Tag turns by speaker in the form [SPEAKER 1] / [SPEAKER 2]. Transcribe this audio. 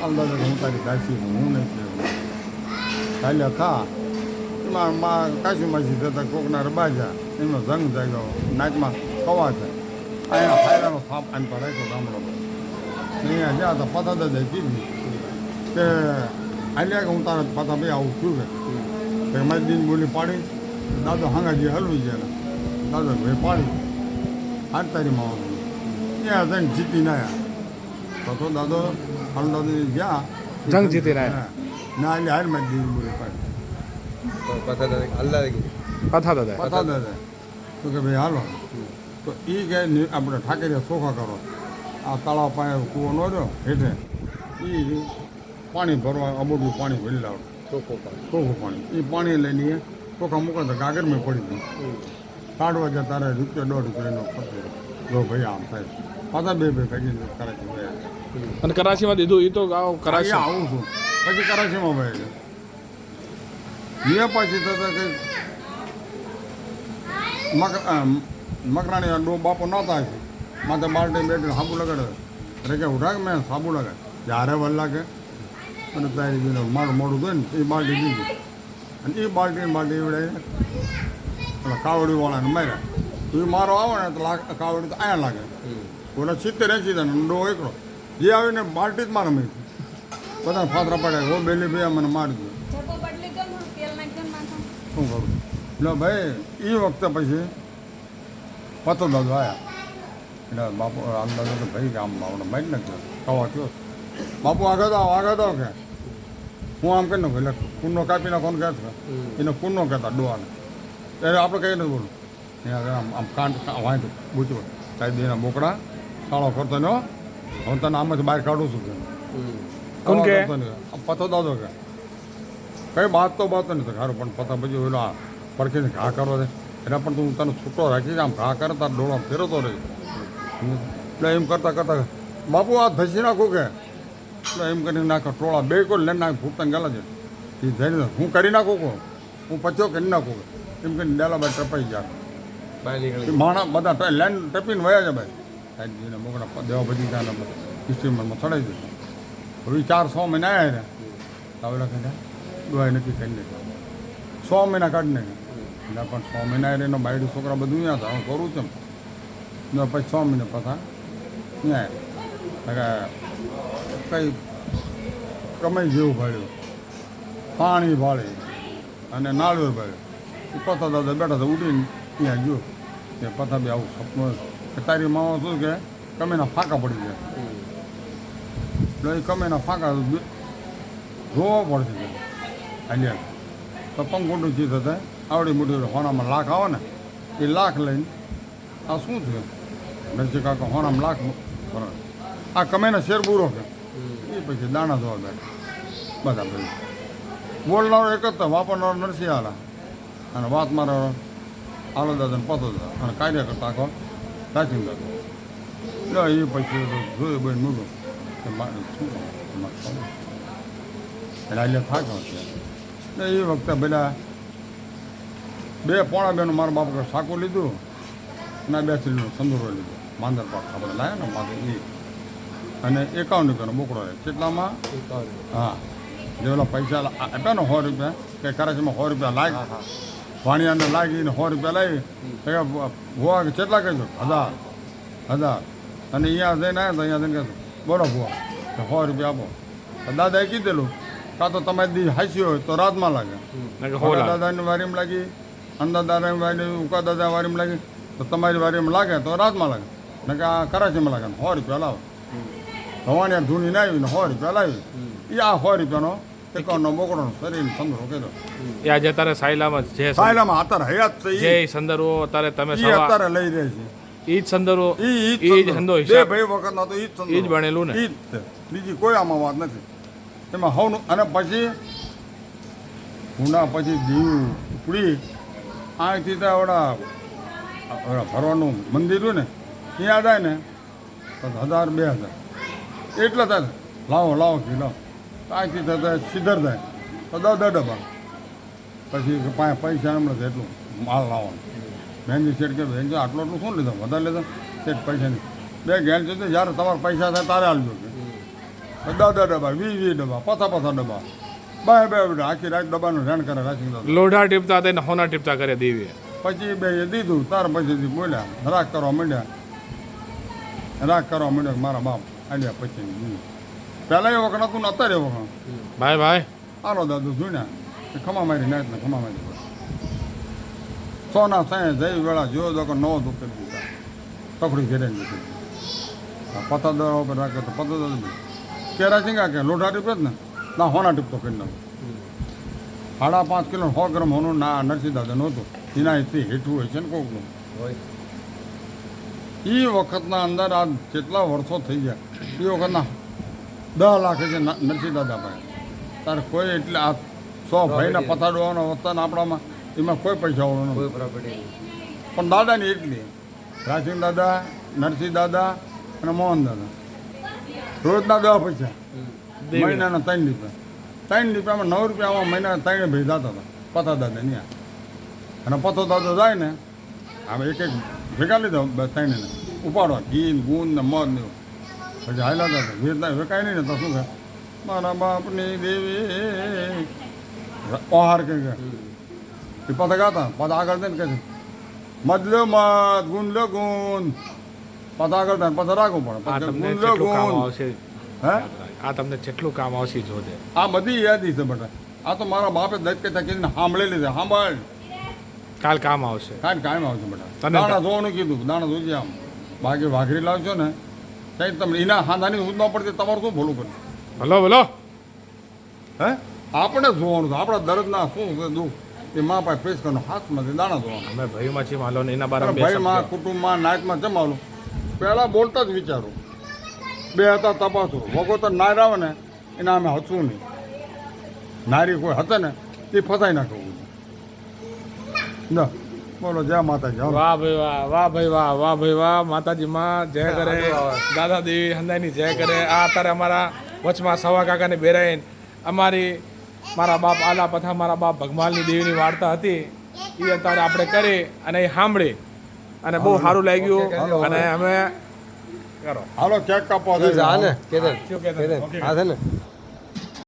[SPEAKER 1] અંદાજે હું તારી કાશી છું, હું નહીં ચાલ્યા ખા એમાં કાશી માસી થતા કોકના રબાજા એમનો જંગ જાગ્યો નાચમાં કવા છે અહીંયા ફાયરાનો થાપ આમ પર રાખ્યો ગામડો અહીંયા જ્યાં હતા પતા દાદા કીધું કે આલ્યા કે હું તારા પતા ભાઈ આવું થયું કે મારી દિન બોલી પાડી દાદો હાંગાજી હલવી ગયા દાદો ભાઈ પાડી આજ તારીમાં ત્યાં જઈને જીતીને આવ્યા તો દાદો હાલ દાદો ગયા
[SPEAKER 2] જંગ જીતીને આવ્યા
[SPEAKER 1] ના એટલે હાલ મારી દિન બોલી પાડી
[SPEAKER 2] પથા દાદા
[SPEAKER 1] તો કે ભાઈ હાલો તો એ કે આપણે ઠાકરિયા ચોખા કરો આ તળાવ પાસે કૂવો ન રહ્યો હેઠે એ પાણી ભરવા અબોટું પાણી ભરી લાવો ચોખ્ખું પાણી એ પાણી લઈને ચોખા મૂકો તો કાગરમાં પડી ગયું કાઢવા જાય તારે ₹1.5 ખર્ચો જો ભાઈ આમ થાય પાછા બે ભેગી કરાચી ગયા
[SPEAKER 2] અને કરાચીમાં દીધું એ તો કરાચી
[SPEAKER 1] આવું છું પછી કરાચીમાં ભાઈ એ પછી થતા કંઈક મકરાણી ડો બાપો નહોતા છે માથે બાલ્ટી બેઠી સાબુ લગાડે અરે કે ઉઠા કે મેં સાબુ લગાડે જ્યારે વર લાગે અને તારી બીને મારું મોડું થયું ને એ બાલ્ટી દીધી અને એ બાલ્ટી એવડે કાવડીવાળાને માર્યા તો એ મારો આવે ને તો કાવડી તો અહીંયા લાગે ઓલા 70-80 જણ ડો એકલો જે આવીને બાલ્ટી જ મારે મેં બધા ફાતરા પડ્યા હો બેલી ભાઈ મને મારી દીધું શું કરું એટલે ભાઈ એ વખતે પછી પતો દાદો આવ્યા એટલે બાપુ અંદાજો તો ભાઈ આમ આપણે મારી નાખ્યો કવા થયો બાપુ આગળ આવો કે હું આમ કરી નાખું એટલે કુન્નો કાપી નાખો ને કહેતો એને કુન્નો કહેતા ડોવાને ત્યારે આપણે કઈ નથી બોલું આમ આમ કાંડ વાંધો બૂચવો કાંઈ દેના બોકડા સાળો કરતો ને હું તને આમ જ બહાર કાઢું છું કે પતો દાદો કે કઈ બાત તો નથી સારું પણ પતા પછી ઓલો પડખીને ઘા કરો છે એટલે પણ તું તને છૂટો રાખીશ આમ ઘા કરે તાર ડોળો ફેરવતો રહી એટલે એમ કરતાં બાપુ આ ધસી નાખું કે એટલે એમ કરીને નાખો ટોળા બે કોઈ લઈને નાખ ફૂટતા ગયેલા છે એ જઈને હું કરી નાખું કહું હું પચ્યો કરી નાખું એમ કરીને ડેલા બાય ટપાઈ ગયા માણા બધા લાઈન ટપીને વયા છે ભાઈ સાહેબજીને મોકલા દેવા બધી ત્યાં હિસ્ટ્રીમાં ચડાવી દીધું હવે 4-6 મહિના આવ્યા ને આવેલા કહે દોવાઈ નથી કરી નાખ્યા 100 મહિના કાઢી નાખ્યા એટલે પણ 6 મહિના એનો બાયડી છોકરા બધું ત્યાં હતા હું કરું છું ને પછી 6 મહિને પાછા ત્યાં કંઈ કમાઈ જેવું ભાડ્યું પાણી ભાળે અને નાળિયેર ભાળ્યું એ પથા દાદા બેઠા હતા ઉઠીને ત્યાં ગયો કે પથા બી આવું સપનું કે તારી માવો શું કે કમેના ફાંકા પડી ગયા એટલે એ કમેના ફાંકા જોવા પડશે હાલ્યા તો પંખુંડું ચીજ હતા આવડી મોટી હોણામાં લાખ આવે ને એ લાખ લઈને આ શું થયું નરસિંહ કાકા હોણામાં લાખ આ કમેના શેર બૂરો કે એ પછી દાણા જોવા બેઠા બધા ભાઈ બોલનારો એક જ તો વાપરનારો નરસિંહ આલા અને વાત મારો આલો દાદાને પતો દાદા અને કાર્ય કરતા આખો રાચીન દાદા એટલે એ પછી જોયું બેન મૂકું કે શું એટલે એટલે થાક્યો છે એટલે એ વખતે બધા 2-2.5 મારા બાપ સાકું લીધું ના 2 લીધું સંદૂરો લીધો માંદર પાક આપણે લાવ્યા ને માથે એ અને 51 બોકડો રહે કેટલામાં હા જે ઓલા પૈસા આપ્યા ને 100 રૂપિયા કે કરાચીમાં 100 રૂપિયા લાગ વાણિયાને લાગીને 100 રૂપિયા લાવી ભુવા કેટલા કહેજો 1000 અને અહીંયા જઈને આવ્યા તો અહીંયા જઈને કહેતો બોલો ભુવા 100 રૂપિયા આપો દાદાએ કીધેલું કાં તો તમારી દી હાસી હોય તો રાતમાં લાગે દાદાની વારીમાં લાગી અંદર દાદાની વારી ઉકા દાદા વારીમાં લાગી તો તમારી વારીમાં લાગે તો રાતમાં લાગે ને કે આ કરાચીમાં લાગે 100 રૂપિયા લાવો ભવાનિયા ધૂની ના આવીને 100 રૂપિયા લાવી એ આ 100 રૂપિયાનો 51 બોકડો શરીર સંદરો કીધો
[SPEAKER 2] એ આજે અત્યારે સાયલામાં
[SPEAKER 1] અત્યારે હયાત છે
[SPEAKER 2] જે સંદર્ભો અત્યારે તમે
[SPEAKER 1] અત્યારે લઈ રહે છે
[SPEAKER 2] ઈ જ સંદર્ભો ઈ જ હંદો
[SPEAKER 1] બે ભાઈ વખતનો તો ઈ
[SPEAKER 2] જ બનેલું ને
[SPEAKER 1] ઈ જ બીજી કોઈ આમાં વાત નથી એમાં હવનું અને પછી હુંડા પછી દીવ ઉપડી અહીંથી તો ઓલા ભરવાનું મંદિર રહ્યું ને ત્યાં જાય ને તો 1000-2000 એટલા થાય લાવો ઘી લાવો અહીંથી થતા સીધર થાય તો 10 ડબ્બા પછી પૈસા એમણે એટલું માલ લાવવાનું મહેંદી શેઠ કે બેન આટલું શું લીધો વધારે લીધો શેઠ પૈસા નહીં બે ઘેર જતો જ્યારે તમારા પૈસા થાય તારે હાલજો કે દાદા ડબ્બા 20 ડબ્બા પાછા ડબ્બા બે આખી રાત ડબ્બાનું રેણ કરે રાખી દો.
[SPEAKER 2] લોઢા ટીપતા હતા ને હોના ટીપતા કરે દેવીએ.
[SPEAKER 1] પછી બે દીધું તાર પછી બોલ્યા રાગ કરવા માંડ્યા કે મારા બાપ આલ્યા પછી પહેલાં એ વખત હતું ને અત્યારે એ વખત
[SPEAKER 2] ભાઈ
[SPEAKER 1] હાલો દાદુ જોઈને ખમા મારી નાખ ને ખમા મારી સોના સાંઈ જઈ વેળા જોયો તો કે નવો દુઃખ દીધા તકડી ઘેરે દીધી પતા દર ઉપર રાખે તો પતા દર કેરા ચીંગા કે લોઢા ટીપે જ ને ના હોના ટીપતો કરી નાખો 5.5 કિલો 100 ગ્રામ હોનું ના નરસિંહ દાદા નહોતું એના એથી હેઠું હોય છે ને કોકનું એ વખતના અંદર આ કેટલા વર્ષો થઈ ગયા એ વખતના 10 લાખ છે નરસિંહ દાદા ભાઈ તારે કોઈ એટલે આ 100 ભાઈના પતાડવાનો વતન આપણામાં એમાં કોઈ પૈસા વાળો પણ દાદાની એટલી રાસિંગ દાદા નરસિંહ દાદા અને મોહન દાદા રોજના 10 પૈસા મહિનાના 3 રૂપિયામાં 9 રૂપિયામાં મહિનાના 3 ભાઈ જતા હતા પતા દાદા ત્યાં અને પતો દાદો જાય ને હવે એક ભેગા લીધો 3 ઉપાડવા ઘી ગુંદ ને મધ ને પછી હાલ્યા હતા વેચતા વેકાય નહીં ને તો શું થાય મારા બાપની દેવી ઓહાર કે એ પતા ગાતા પતા આગળ દે ને કહે મધ લો મધ ગુંદ લો ગુંદ પતા આગળ થાય પતા રાખવું પડે ગુંદ લો ગુંદ હે
[SPEAKER 2] આ તમને કેટલું કામ આવશે જોજે.
[SPEAKER 1] આ બધી યાદી છે બેટા આ તો મારા બાપે દસ કહેતા કીધું સાંભળેલી છે સાંભળ
[SPEAKER 2] કાલ કામ આવશે.
[SPEAKER 1] કાંઈ આવશે બેટા
[SPEAKER 2] તને
[SPEAKER 1] દાણા જોવાનું કીધું દાણા જોજે આમ બાકી વાઘરી લાવશો ને કંઈ તમને એના હાંધાની સૂદ ન પડતી તમારું શું ભલું કરે
[SPEAKER 2] ભલો
[SPEAKER 1] હે આપણે જોવાનું છે આપણા દર્દના શું છે દુઃખ એ મા પાસે ફેસ કરવાનો હાથમાંથી દાણા જોવાનું
[SPEAKER 2] અમે ભાઈમાં છીએ માલો ને એના બારે
[SPEAKER 1] ભાઈમાં કુટુંબમાં નાયકમાં જમાવું પહેલાં બોલતા જ વિચારું બે હતા તપાસું વગોતર નાર આવે ને એના અમે હસવું નહીં નારી કોઈ હતા ને એ ફસાઈ નાખવું ના બોલો જય માતાજી
[SPEAKER 2] વાહ ભાઈ વાહ માતાજી માં જય કરે દાદા દેવી હંદાઈની જય કરે. આ અત્યારે અમારા વચમાં સવા કાકાને બેરાઈને મારા બાપ આલા પથા મારા બાપ ભગમાલની દેવીની વાર્તા હતી એ અત્યારે આપણે કરી અને એ સાંભળી અને બહુ સારું લાગ્યું અને અમે કરો
[SPEAKER 1] હાલો કેક કાપવા
[SPEAKER 3] આ ને
[SPEAKER 2] શું કહેતા?
[SPEAKER 3] આ છે ને